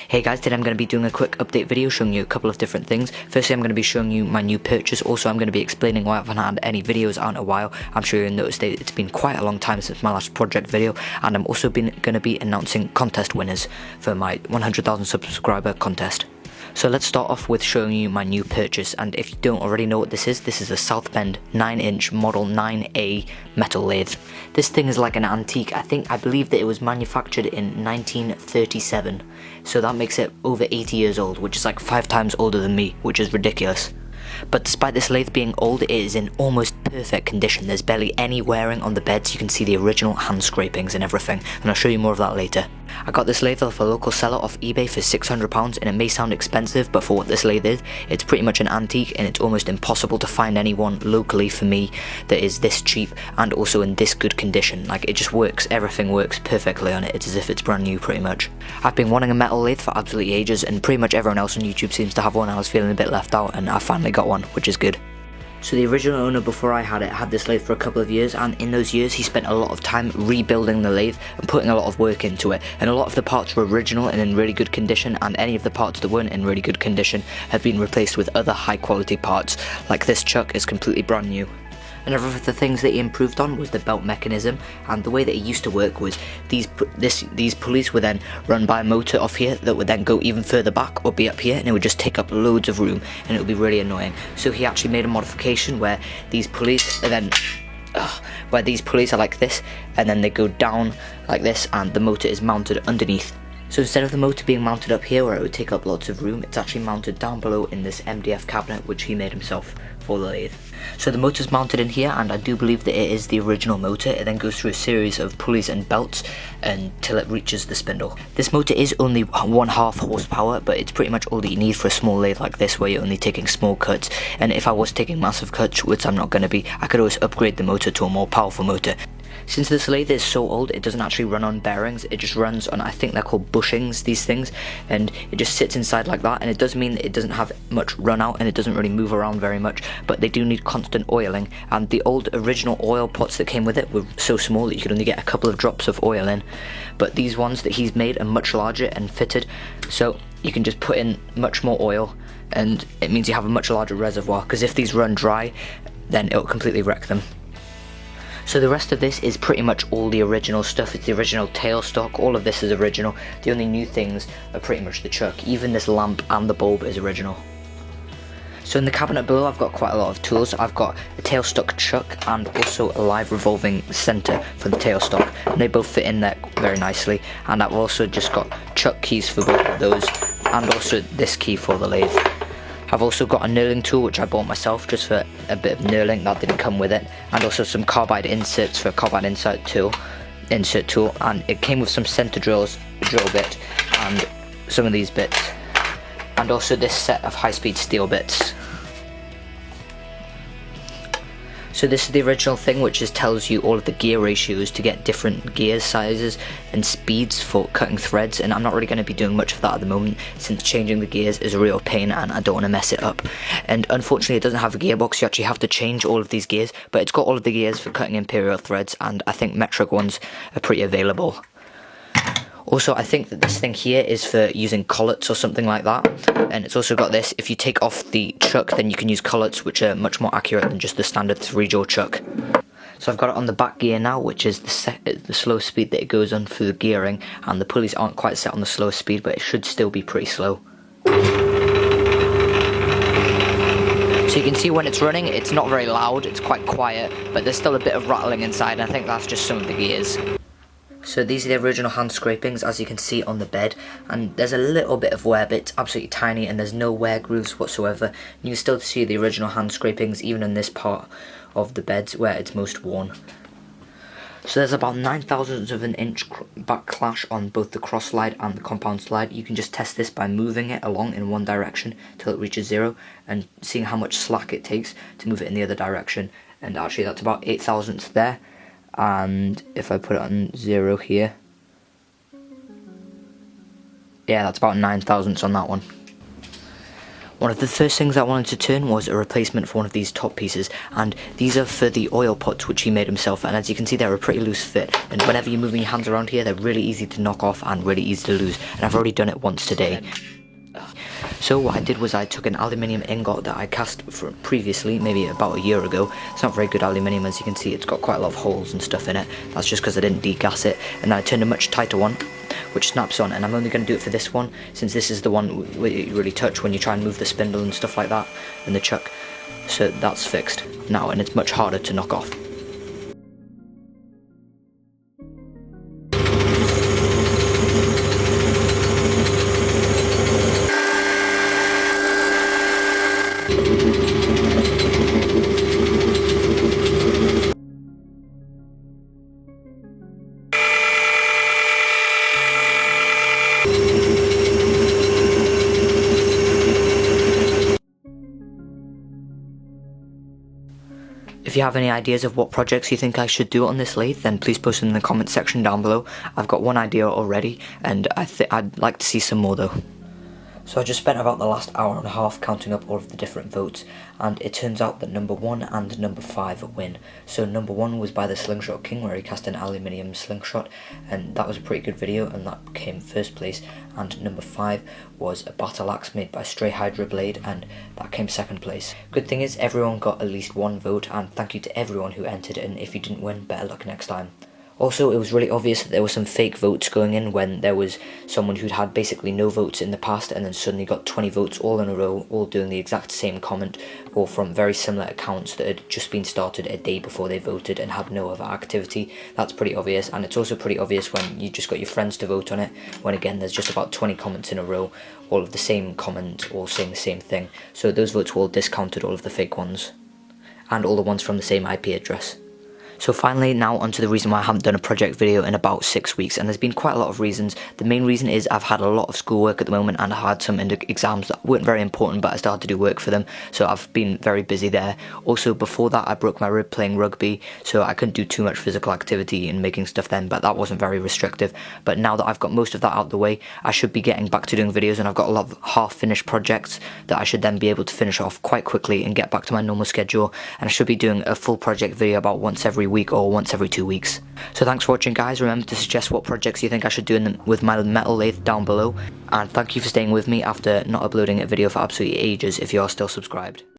Hey guys, today I'm going to be doing a quick update video showing you a couple of different things. Firstly, I'm going to be showing you my new purchase. Also, I'm going to be explaining why I haven't had any videos out in a while. I'm sure you'll notice that it's been quite a long time since my last project video. And I'm also going to be announcing contest winners for my 100,000 subscriber contest. So let's start off with showing you my new purchase, and if you don't already know what this is a Southbend 9-inch Model 9A metal lathe. This thing is like an antique. I believe that it was manufactured in 1937, so that makes it over 80 years old, which is like 5 times older than me, which is ridiculous. But despite this lathe being old, it is in almost perfect condition. There's barely any wearing on the bed, so you can see the original hand scrapings and everything, and I'll show you more of that later. I got this lathe off a local seller off eBay for £600, and it may sound expensive, but for what this lathe is, it's pretty much an antique, and it's almost impossible to find anyone locally for me that is this cheap and also in this good condition. Like, it just works, everything works perfectly on it. It's as if it's brand new pretty much. I've been wanting a metal lathe for absolutely ages, and pretty much everyone else on YouTube seems to have one. I was feeling a bit left out, and I finally got one, which is good. So the original owner before I had it had this lathe for a couple of years, and in those years he spent a lot of time rebuilding the lathe and putting a lot of work into it, and a lot of the parts were original and in really good condition, and any of the parts that weren't in really good condition have been replaced with other high quality parts. Like this chuck is completely brand new. Another of the things that he improved on was the belt mechanism, and the way that it used to work was these pulleys were then run by a motor off here that would then go even further back or be up here, and it would just take up loads of room and it would be really annoying. So he actually made a modification where these pulleys are then are like this, and then they go down like this, and the motor is mounted underneath. So instead of the motor being mounted up here where it would take up lots of room, it's actually mounted down below in this MDF cabinet which he made himself for the lathe. So the motor's mounted in here, and I do believe that it is the original motor. It then goes through a series of pulleys and belts until it reaches the spindle. This motor is only 1/2 horsepower, but it's pretty much all that you need for a small lathe like this where you're only taking small cuts, and if I was taking massive cuts, which I'm not going to be, I could always upgrade the motor to a more powerful motor. Since this lathe is so old, it doesn't actually run on bearings, it just runs on, I think they're called bushings, these things, and it just sits inside like that, and it does mean that it doesn't have much run out and it doesn't really move around very much, but they do need constant oiling, and the old original oil pots that came with it were so small that you could only get a couple of drops of oil in, but these ones that he's made are much larger and fitted, so you can just put in much more oil, and it means you have a much larger reservoir, because if these run dry, then it'll completely wreck them. So the rest of this is pretty much all the original stuff. It's the original tailstock, all of this is original. The only new things are pretty much the chuck. Even this lamp and the bulb is original. So in the cabinet below I've got quite a lot of tools. I've got a tailstock chuck and also a live revolving centre for the tailstock. And they both fit in there very nicely. And I've also just got chuck keys for both of those, and also this key for the lathe. I've also got a knurling tool which I bought myself just for a bit of knurling, that didn't come with it, and also some carbide inserts for a carbide insert tool, and it came with some center drill bit and some of these bits, and also this set of high-speed steel bits. So this is the original thing, which just tells you all of the gear ratios to get different gear sizes and speeds for cutting threads, and I'm not really going to be doing much of that at the moment since changing the gears is a real pain and I don't want to mess it up. And unfortunately it doesn't have a gearbox, you actually have to change all of these gears, but it's got all of the gears for cutting imperial threads, and I think metric ones are pretty available. Also, I think that this thing here is for using collets or something like that, and it's also got this, if you take off the chuck then you can use collets which are much more accurate than just the standard 3-jaw chuck. So I've got it on the back gear now, which is the slow speed that it goes on for the gearing, and the pulleys aren't quite set on the slow speed, but it should still be pretty slow. So you can see when it's running, it's not very loud, it's quite quiet, but there's still a bit of rattling inside, and I think that's just some of the gears. So these are the original hand scrapings, as you can see on the bed, and there's a little bit of wear, but it's absolutely tiny and there's no wear grooves whatsoever. You can still see the original hand scrapings even in this part of the beds where it's most worn. So there's about 9,000ths of an inch backlash on both the cross slide and the compound slide. You can just test this by moving it along in one direction till it reaches 0 and seeing how much slack it takes to move it in the other direction, and actually that's about 8,000ths there. And if I put it on 0 here, yeah, that's about 9,000ths on that one. One of the first things I wanted to turn was a replacement for one of these top pieces, and these are for the oil pots which he made himself, and as you can see they're a pretty loose fit, and whenever you're moving your hands around here they're really easy to knock off and really easy to lose, and I've already done it once today. So what I did was I took an aluminium ingot that I cast from previously, maybe about a year ago. It's not very good aluminium, as you can see it's got quite a lot of holes and stuff in it. That's just because I didn't degas it, and then I turned a much tighter one which snaps on, and I'm only going to do it for this one since this is the one where you really touch when you try and move the spindle and stuff like that and the chuck. So that's fixed now, and it's much harder to knock off. If you have any ideas of what projects you think I should do on this lathe, then please post them in the comment section down below. I've got one idea already, and I'd like to see some more though. So I just spent about the last hour and a half counting up all of the different votes, and it turns out that number 1 and number 5 win. So number 1 was by the Slingshot King, where he cast an aluminium slingshot, and that was a pretty good video, and that came first place. And number 5 was a battle axe made by Stray Hydra Blade, and that came second place. Good thing is everyone got at least one vote, and thank you to everyone who entered, and if you didn't win, better luck next time. Also, it was really obvious that there were some fake votes going in when there was someone who'd had basically no votes in the past and then suddenly got 20 votes all in a row, all doing the exact same comment, or from very similar accounts that had just been started a day before they voted and had no other activity. That's pretty obvious, and it's also pretty obvious when you just got your friends to vote on it, when again there's just about 20 comments in a row, all of the same comment, all saying the same thing. So those votes were all discounted, all of the fake ones, and all the ones from the same IP address. So finally, now onto the reason why I haven't done a project video in about 6 weeks, and there's been quite a lot of reasons. The main reason is I've had a lot of schoolwork at the moment, and I had some exams that weren't very important, but I still had to do work for them, so I've been very busy there. Also, before that I broke my rib playing rugby, so I couldn't do too much physical activity and making stuff then, but that wasn't very restrictive. But now that I've got most of that out the way, I should be getting back to doing videos, and I've got a lot of half-finished projects that I should then be able to finish off quite quickly and get back to my normal schedule, and I should be doing a full project video about once every week or once every 2 weeks. So thanks for watching, guys. Remember to suggest what projects you think I should do with my metal lathe down below, and thank you for staying with me after not uploading a video for absolutely ages if you are still subscribed.